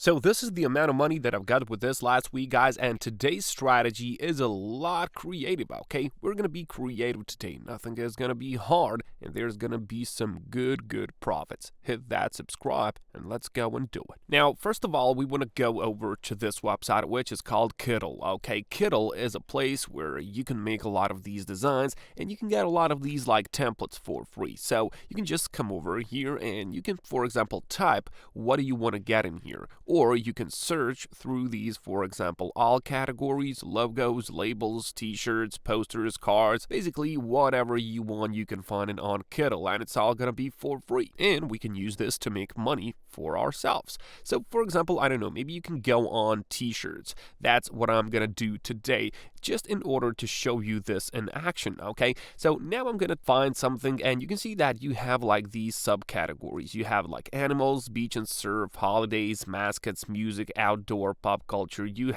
So this is the amount of money that I've got with this last week, guys, and today's strategy is a lot creative, okay? We're going to be creative today. Nothing is going to be hard, and there's going to be some good profits. Hit that subscribe, and let's go and do it. Now, first of all, we want to go over to this website, which is called Kittl, okay? Kittl is a place where you can make a lot of these designs, and you can get a lot of these like templates for free. So you can just come over here, and you can, for example, type what do you want to get in here. Or you can search through these, for example, all categories, logos, labels, t-shirts, posters, cards, basically whatever you want you can find it on Kittl, and it's all gonna be for free. And we can use this to make money for ourselves. So for example, I don't know, maybe you can go on t-shirts. That's what I'm gonna do today, just in order to show you this in action, okay? So now I'm gonna find something, and you can see that you have like these subcategories. You have like animals, beach and surf, holidays, mascots, music, outdoor, pop culture. You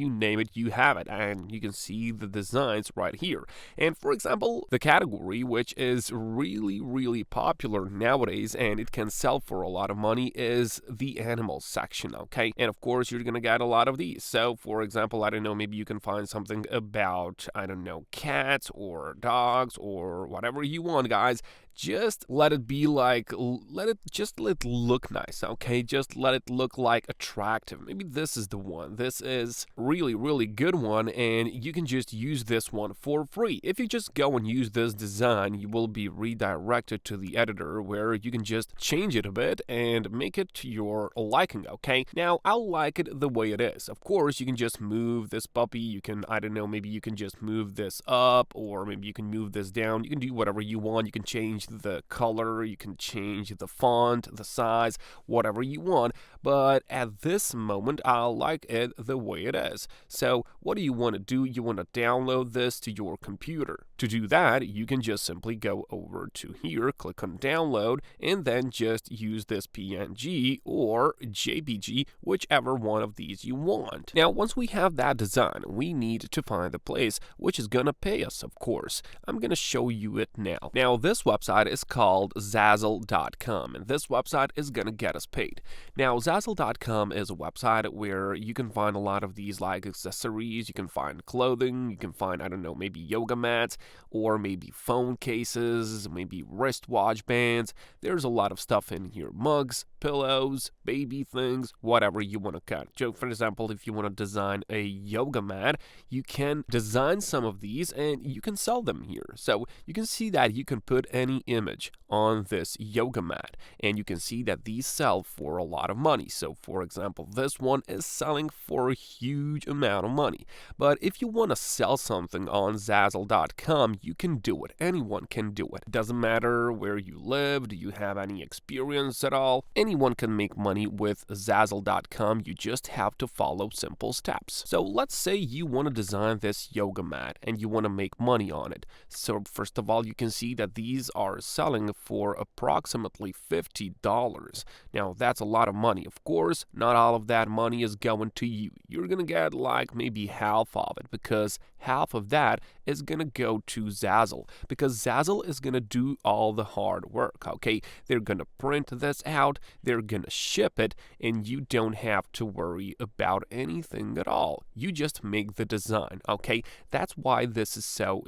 name it, you have it, and you can see the designs right here. And for example, the category which is really popular nowadays, and it can sell for a lot of money, is the animals section, okay? And of course, you're gonna get a lot of these. So for example, I don't know, maybe you can find something about, I don't know, cats or dogs or whatever you want, guys. Just let it be like, let it look nice, okay? Just let it look like attractive. Maybe this is the one. This is really good one, and you can just use this one for free. If you just go and use this design, you will be redirected to the editor where you can just change it a bit and make it to your liking, okay? Now, I'll like it the way it is. Of course, you can just move this puppy. You can, I don't know, maybe you can just move this up, or maybe you can move this down. You can do whatever you want. You can change the color, you can change the font, the size, whatever you want, but at this moment I like it the way it is. So what do you want to do? You want to download this to your computer. To do that, you can just simply go over to here, click on download, and then just use this PNG or JPG, whichever one of these you want. Now, once we have that design, we need to find the place which is gonna pay us, of course. I'm gonna show you it now. Now, this website is called Zazzle.com, and this website is gonna get us paid. Now, Zazzle.com is a website where you can find a lot of these like accessories. You can find clothing, you can find, I don't know, maybe yoga mats, or maybe phone cases, maybe wristwatch bands. There's a lot of stuff in here. Mugs, pillows, baby things, whatever you want to cut. So for example, if you want to design a yoga mat, you can design some of these and you can sell them here. So you can see that you can put any image on this yoga mat, and you can see that these sell for a lot of money. So for example, this one is selling for a huge amount of money. But if you want to sell something on Zazzle.com, you can do it. Anyone can do it. It doesn't matter where you live. Do you have any experience at all? Anyone can make money with Zazzle.com. You just have to follow simple steps. So let's say you want to design this yoga mat and you want to make money on it. So first of all, you can see that these are selling for approximately $50. Now, that's a lot of money. Of course, not all of that money is going to you. You're going to get like maybe half of it, because half of that is going to go to Zazzle, because Zazzle is going to do all the hard work, okay? They're going to print this out, they're going to ship it, and you don't have to worry about anything at all. You just make the design, okay? That's why this is so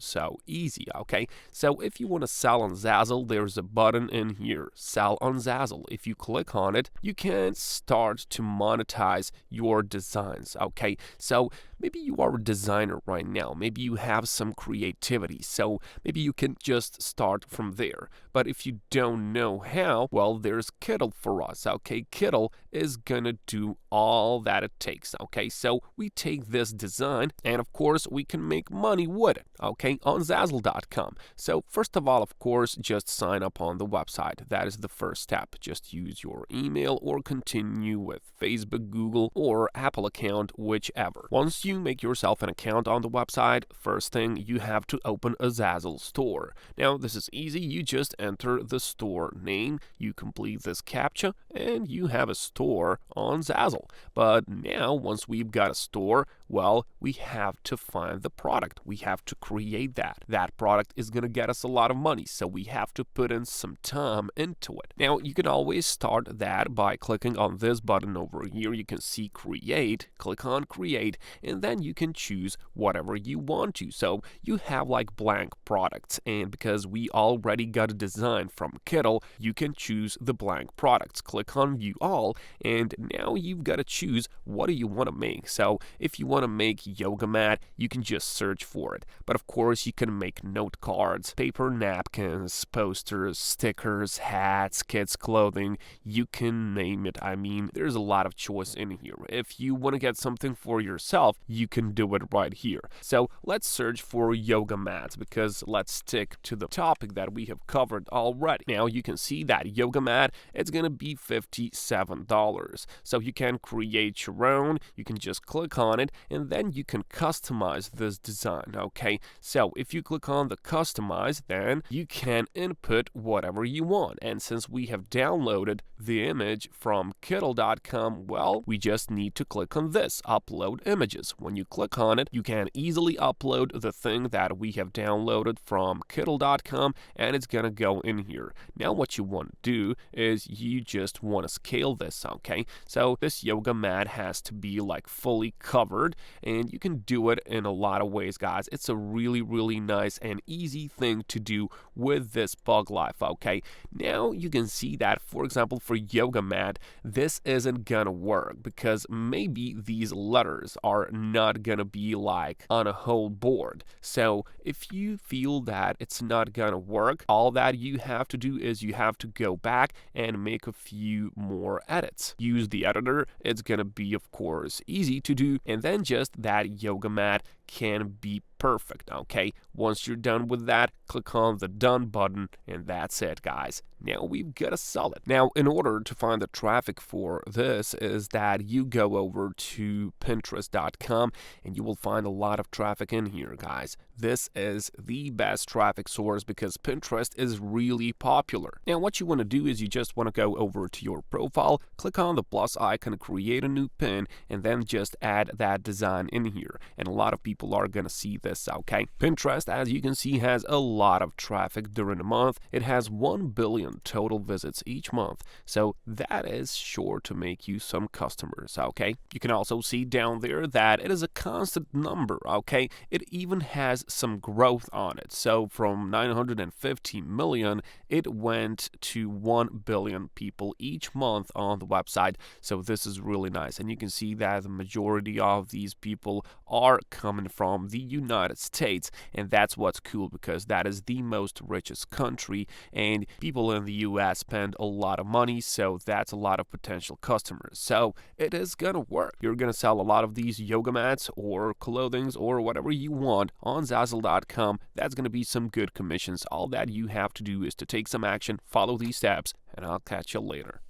easy, okay? So if you want to sell on Zazzle, there's a button in here, Sell on Zazzle. If you click on it, you can start to monetize your designs, okay? So maybe you are a designer right now. Maybe you have some creativity. So maybe you can just start from there. But if you don't know how, well, there's Kittl for us, okay? Kittl is gonna do all that it takes, okay? So we take this design, and of course, we can make money with it, okay? On Zazzle.com. So first of all, of course, just sign up on the website. That is the first step. Just use your email or continue with Facebook, Google, or Apple account, whichever. Once you make yourself an account on the website, first thing, you have to open a Zazzle store. Now, this is easy. You just enter the store name, you complete this CAPTCHA, and you have a store on Zazzle. But now, once we've got a store, well, we have to find the product. We have to create that. That product is going to get us a lot of money, so we have to put in some time into it. Now, you can always start that by clicking on this button over here. You can see create, click on create, and then you can choose whatever you want to. So you have like blank products, and because we already got a design from Kittl, you can choose the blank products. Click on view all, and now you've got to choose what do you want to make. So if you want to make yoga mat, you can just search for it. But of course, you can make note cards, paper napkins, posters, stickers, hats, kids clothing, you can name it. I mean, there's a lot of choice in here. If you want to get something for yourself, you can do it right here. So let's search for yoga mats, because let's stick to the topic that we have covered already. Now you can see that yoga mat, it's gonna be $57. So you can create your own, you can just click on it, and then you can customize this design, okay? So if you click on the customize, then you can input whatever you want. And since we have downloaded the image from Kittl.com, well, we just need to click on this, upload images. When you click on it, you can easily upload the thing that we have downloaded from Kittl.com, and it's gonna go in here. Now what you want to do is you just want to scale this, okay? So this yoga mat has to be like fully covered, and you can do it in a lot of ways, guys. It's a really nice and easy thing to do with this Bug Life, okay? Now you can see that, for example, for yoga mat, this isn't gonna work because maybe these letters are not gonna be like on a whole board. So if you feel that it's not gonna work, all that you have to do is you have to go back and make a few more edits. Use the editor. It's gonna be, of course, easy to do, and then just that yoga mat can be perfect, okay? Once you're done with that, click on the done button, and that's it, guys. Now we've got to sell it. Now, in order to find the traffic for this is that you go over to Pinterest.com and you will find a lot of traffic in here, guys. This is the best traffic source because Pinterest is really popular. Now, what you want to do is you just want to go over to your profile, click on the plus icon, create a new pin, and then just add that design in here. And a lot of people are going to see this, okay? Pinterest, as you can see, has a lot of traffic during the month. It has 1 billion total visits each month, so that is sure to make you some customers, okay? You can also see down there that it is a constant number, okay? It even has some growth on it. So from 950 million, it went to 1 billion people each month on the website. So this is really nice. And you can see that the majority of these people are coming from the United States. And that's what's cool because that is the most richest country. And people in the US spend a lot of money. So that's a lot of potential customers. So it is going to work. You're going to sell a lot of these yoga mats or clothing or whatever you want on Zazzle.com. That's going to be some good commissions. All that you have to do is to take some action, follow these steps, and I'll catch you later.